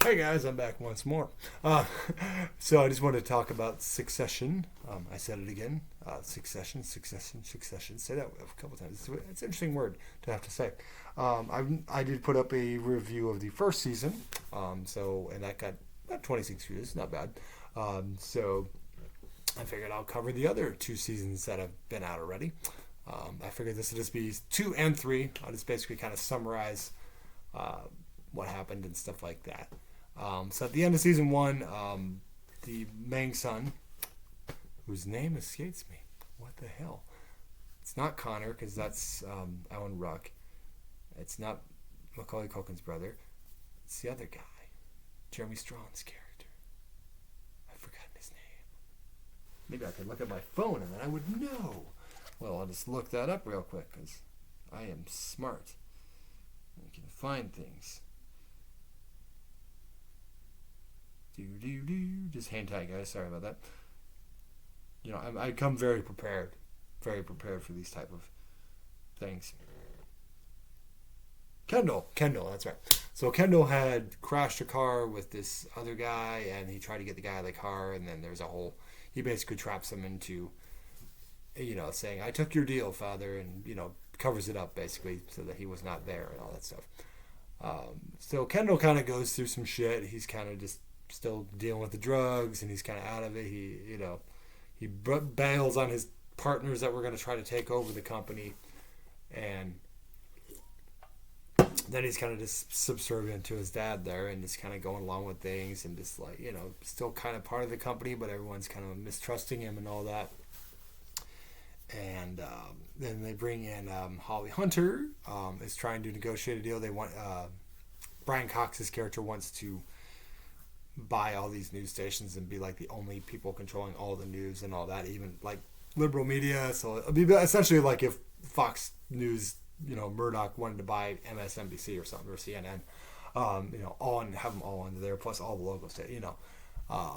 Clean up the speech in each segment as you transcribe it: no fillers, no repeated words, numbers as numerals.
Hey guys, I'm back once more. Uh, so I just wanted to talk about Succession. I said it again. Succession. Say that a couple times. It's an interesting word to have to say. I did put up a review of the first season. And that got about 26 views. Not bad. So I figured I'll cover the other two seasons that have been out already. I figured this would just be 2 and 3. I'll just basically kind of summarize uh, what happened and stuff like that. So at the end of season 1, the main son, whose name escapes me, what the hell? It's not Connor because that's Alan Ruck. It's not Macaulay Culkin's brother. It's the other guy, Jeremy Strong's character. I've forgotten his name. Maybe I could look at my phone and then I would know. Well, I'll just look that up real quick because I am smart. I can find things. Just hang tight, guys. Sorry about that. I come very prepared for these type of things. Kendall, that's right. So Kendall had crashed a car with this other guy, and he tried to get the guy out of the car, and then there's a whole. He basically traps him into, saying, "I took your deal, father," and covers it up basically so that he was not there and all that stuff. So Kendall kind of goes through some shit. He's kind of just still dealing with the drugs, and he's kind of out of it. He bails on his partners that were going to try to take over the company, and then he's kind of just subservient to his dad there, and just kind of going along with things, and just like still kind of part of the company, but everyone's kind of mistrusting him and all that. And then they bring in Holly Hunter, is trying to negotiate a deal. They want Brian Cox's character wants to buy all these news stations and be like the only people controlling all the news and all that, even like liberal media. So it'd be essentially like if Fox News, Murdoch wanted to buy MSNBC or something, or CNN, all and have them all under there, plus all the local state,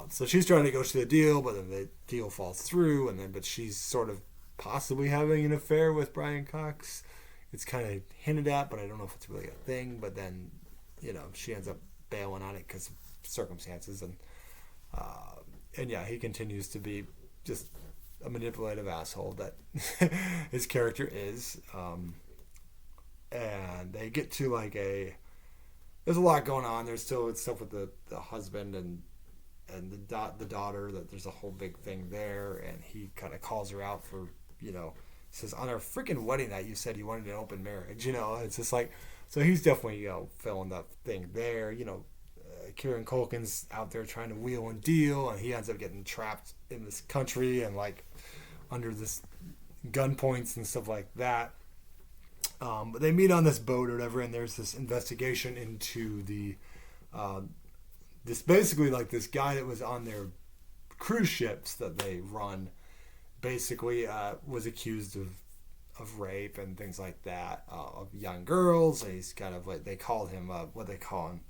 So she's trying to negotiate the deal, but then the deal falls through, but she's sort of possibly having an affair with Brian Cox. It's kind of hinted at, but I don't know if it's really a thing. But then, she ends up bailing on it because of circumstances, and yeah, he continues to be just a manipulative asshole that his character is. And they get to there's a lot going on. There's still stuff with the husband and the daughter, that there's a whole big thing there, and he kind of calls her out for says, on our freaking wedding night you said you wanted an open marriage. It's just like, so he's definitely filling that thing there. Kieran Culkin's out there trying to wheel and deal, and he ends up getting trapped in this country and under this gunpoints and stuff like that. But they meet on this boat or whatever, and there's this investigation into this basically this guy that was on their cruise ships that they run, basically was accused of rape and things like that of young girls. And he's kind of they called him what they call him,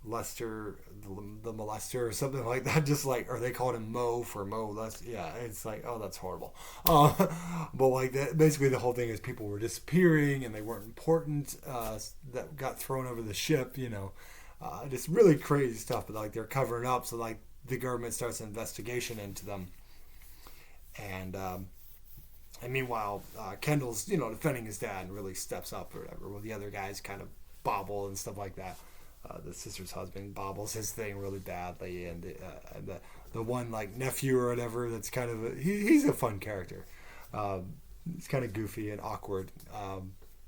Lester the molester or something like that, or they called him Mo for Mo Lester. Yeah, it's oh, that's horrible. But that, basically the whole thing is people were disappearing and they weren't important, that got thrown over the ship, just really crazy stuff. But they're covering up, so the government starts an investigation into them, and meanwhile Kendall's defending his dad and really steps up or whatever, while the other guys kind of bobble and stuff like that. The sister's husband bobbles his thing really badly, and the one nephew or whatever, that's kind of he's a fun character. He's kind of goofy and awkward.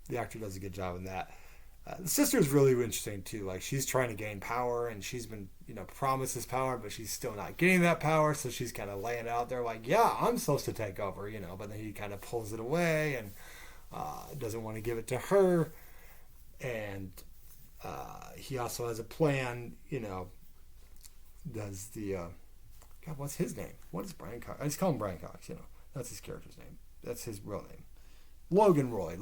The actor does a good job in that. The sister's really interesting too. She's trying to gain power, and she's been promised this power, but she's still not getting that power. So she's kind of laying it out there yeah, I'm supposed to take over, but then he kind of pulls it away and doesn't want to give it to her, and he also has a plan, does the God, what's his name? What is Brian Cox? I just call him Brian Cox, that's his character's name. That's his real name. Logan Roy,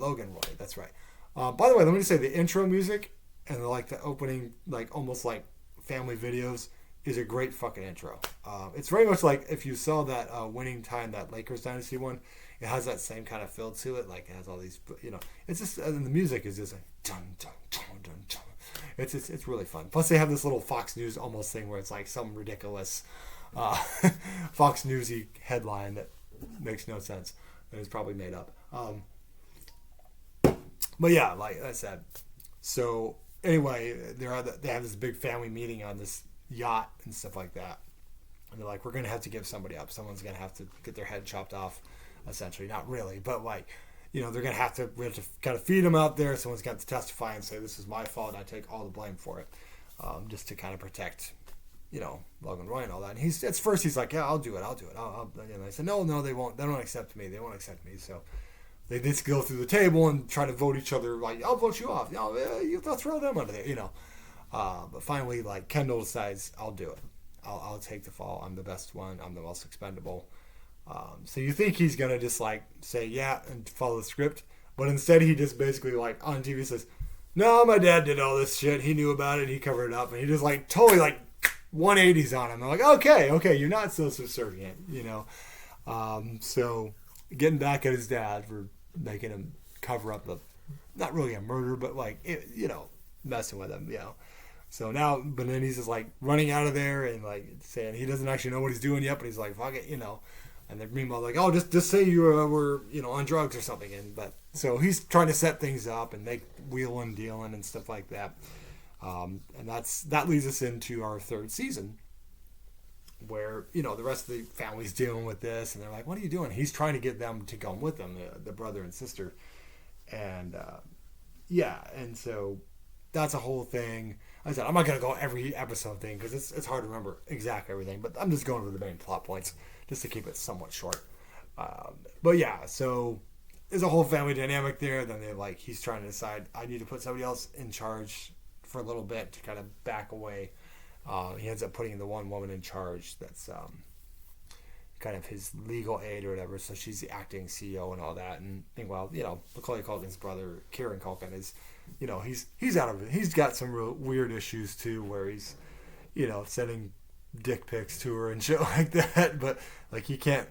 that's right. By the way, let me just say, the intro music and the opening, almost family videos, is a great fucking intro. It's very much if you saw that Winning Time, that Lakers Dynasty one, it has that same kind of feel to it. It has all these, it's just, and the music is just dun, dun, dun, dun, dun. It's really fun. Plus, they have this little Fox News almost thing where it's like some ridiculous uh, Fox Newsy headline that makes no sense. That is probably made up. But yeah, like I said, so anyway, they have this big family meeting on this yacht and stuff like that. And they're like, we're going to have to give somebody up. Someone's going to have to get their head chopped off, essentially. Not really, but like, they're going to have to, we have to kind of feed them out there. Someone's got to testify and say, this is my fault. I take all the blame for it. Just to kind of protect, Logan Roy and all that. And he's like, yeah, I'll do it. And I said, no, they won't. They don't accept me. They won't accept me. So they just go through the table and try to vote each other, like, I'll vote you off. They'll throw them under there, But finally, like, Kendall decides, I'll do it. I'll take the fall. I'm the best one. I'm the most expendable. So you think he's going to just, like, say, yeah, and follow the script. But instead, he just basically, like, on TV says, no, my dad did all this shit. He knew about it. He covered it up. And he just, like, totally, like, 180s on him. I'm like, okay, you're not so subservient, So getting back at his dad for making him cover up not really a murder, but, like, messing with him, So now, but then he's just like running out of there and like saying he doesn't actually know what he's doing yet, but he's like, fuck it, And then meanwhile, like, oh, just say you were, on drugs or something. But so he's trying to set things up and make wheeling, dealing, and stuff like that. And that leads us into our third season, where the rest of the family's dealing with this, and they're like, what are you doing? He's trying to get them to come with him, the brother and sister, and and so that's a whole thing. I said I'm not gonna go every episode thing because it's hard to remember exactly everything, but I'm just going over the main plot points just to keep it somewhat short. But yeah, so there's a whole family dynamic there. Then he's trying to decide I need to put somebody else in charge for a little bit to kind of back away. He ends up putting the one woman in charge that's kind of his legal aid or whatever. So she's the acting CEO and all that. And meanwhile, Macaulay Culkin's brother, Kieran Culkin, is, he's out of it. He's got some real weird issues too, where he's, sending dick pics to her and shit like that. But like he can't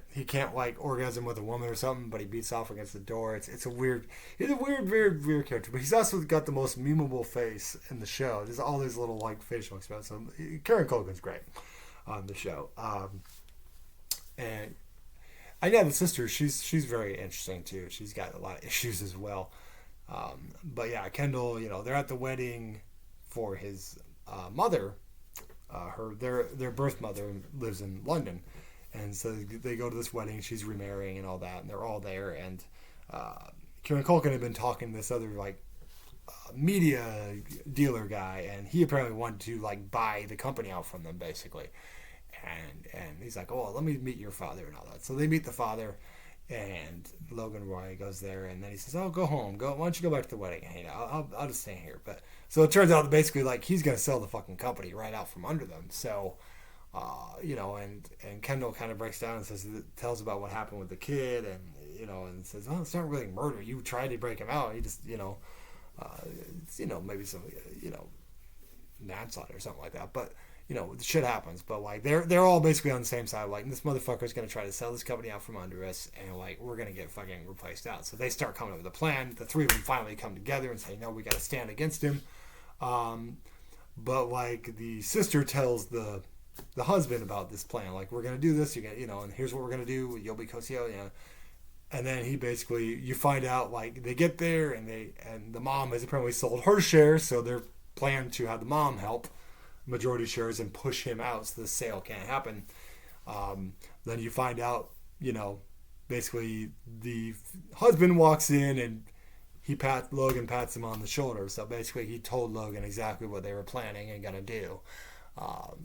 like orgasm with a woman or something. But he beats off against the door. He's a weird, very weird character. But he's also got the most memeable face in the show. There's all these little like facial expressions. So Kieran Culkin's great on the show. And the sister, she's very interesting too. She's got a lot of issues as well. But yeah, Kendall, they're at the wedding for his mother. Their birth mother lives in London, and so they go to this wedding. She's remarrying and all that, and they're all there. And Kieran Culkin had been talking to this other media dealer guy, and he apparently wanted to like buy the company out from them basically. And he's like, oh, let me meet your father and all that. So they meet the father, and Logan Roy goes there, and then he says, oh, go home. Why don't you go back to the wedding? I'll just stay here. But so it turns out that basically like he's gonna sell the fucking company right out from under them. So, and Kendall kind of breaks down and tells about what happened with the kid, and and says, oh, it's not really murder. You tried to break him out. He just it's, maybe some manslaughter or something like that. But shit happens, but like they're all basically on the same side. Like this motherfucker's gonna try to sell this company out from under us, and like we're gonna get fucking replaced out. So they start coming up with a plan. The three of them finally come together and say, no, we gotta stand against him. But like the sister tells the husband about this plan. Like we're gonna do this. You get and here's what we're gonna do. You'll be co-CEO. And then he basically you find out like they get there and the mom has apparently sold her shares, so they're planning to have the mom help majority shares and push him out so the sale can't happen. Then you find out, basically the husband walks in and Logan pats him on the shoulder. So basically he told Logan exactly what they were planning and gonna do.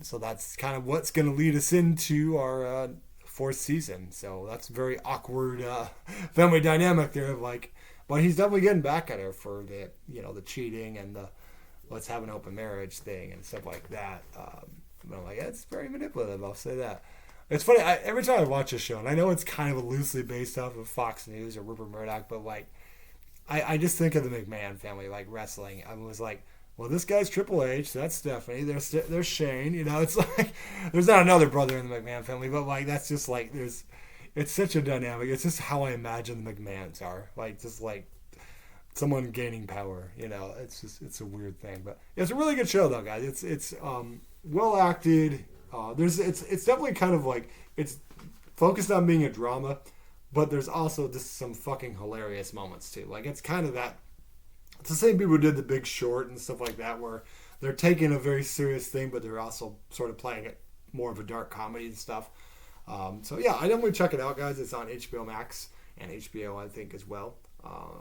So that's kind of what's gonna lead us into our fourth season. So that's very awkward family dynamic there. But he's definitely getting back at her for the the cheating and the let's have an open marriage thing and stuff like that. But I'm like, it's very manipulative, I'll say that. It's funny, every time I watch a show, and I know it's kind of loosely based off of Fox News or Rupert Murdoch, but like, I just think of the McMahon family, like wrestling. I was like, well, this guy's Triple H, that's Stephanie, there's Shane, it's like, there's not another brother in the McMahon family, but like, that's just like, it's such a dynamic, it's just how I imagine the McMahons are, like, just like, someone gaining power. It's a weird thing, but it's a really good show though, guys. It's well acted. It's definitely kind of like it's focused on being a drama, but there's also just some fucking hilarious moments too. Like it's kind of that. It's the same people who did The Big Short and stuff like that, where they're taking a very serious thing, but they're also sort of playing it more of a dark comedy and stuff. So yeah, I definitely check it out, guys. It's on HBO Max and HBO, I think, as well.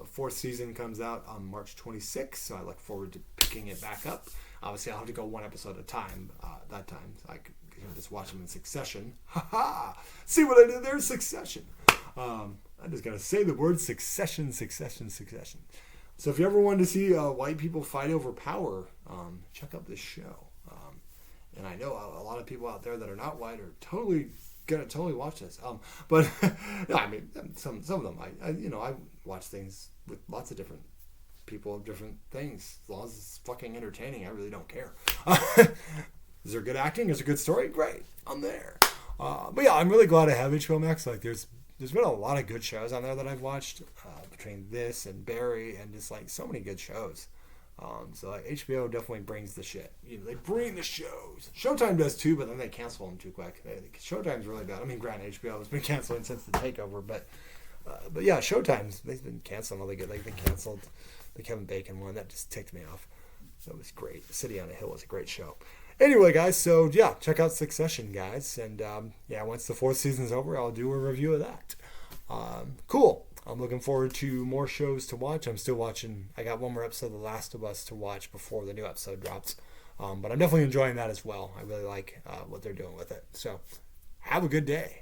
Fourth season comes out on March 26th, so I look forward to picking it back up. Obviously, I'll have to go one episode at a time that time. So I can just watch them in succession. Ha ha! See what I did there? Succession. I just gotta say the word succession. So if you ever wanted to see white people fight over power, check out this show. And I know a lot of people out there that are not white are gonna totally watch this. But yeah, I mean, some of them, I watch things with lots of different people of different things. As long as it's fucking entertaining, I really don't care. Is there good acting? Is there a good story? Great, I'm there. But yeah, I'm really glad I have HBO Max. Like, there's been a lot of good shows on there that I've watched between this and Barry, and just like so many good shows. So like HBO definitely brings the shit. They bring the shows. Showtime does too, but then they cancel them too quick. Showtime's really bad. I mean, granted, HBO has been canceling since the takeover, but yeah, they've been canceling all the good. Like they canceled the Kevin Bacon one. That just ticked me off. That was great. City on a Hill was a great show. Anyway, guys, so yeah, check out Succession, guys, and yeah, once the fourth season's over, I'll do a review of that. Cool. I'm looking forward to more shows to watch. I'm still watching. I got one more episode of The Last of Us to watch before the new episode drops. But I'm definitely enjoying that as well. I really like what they're doing with it. So have a good day.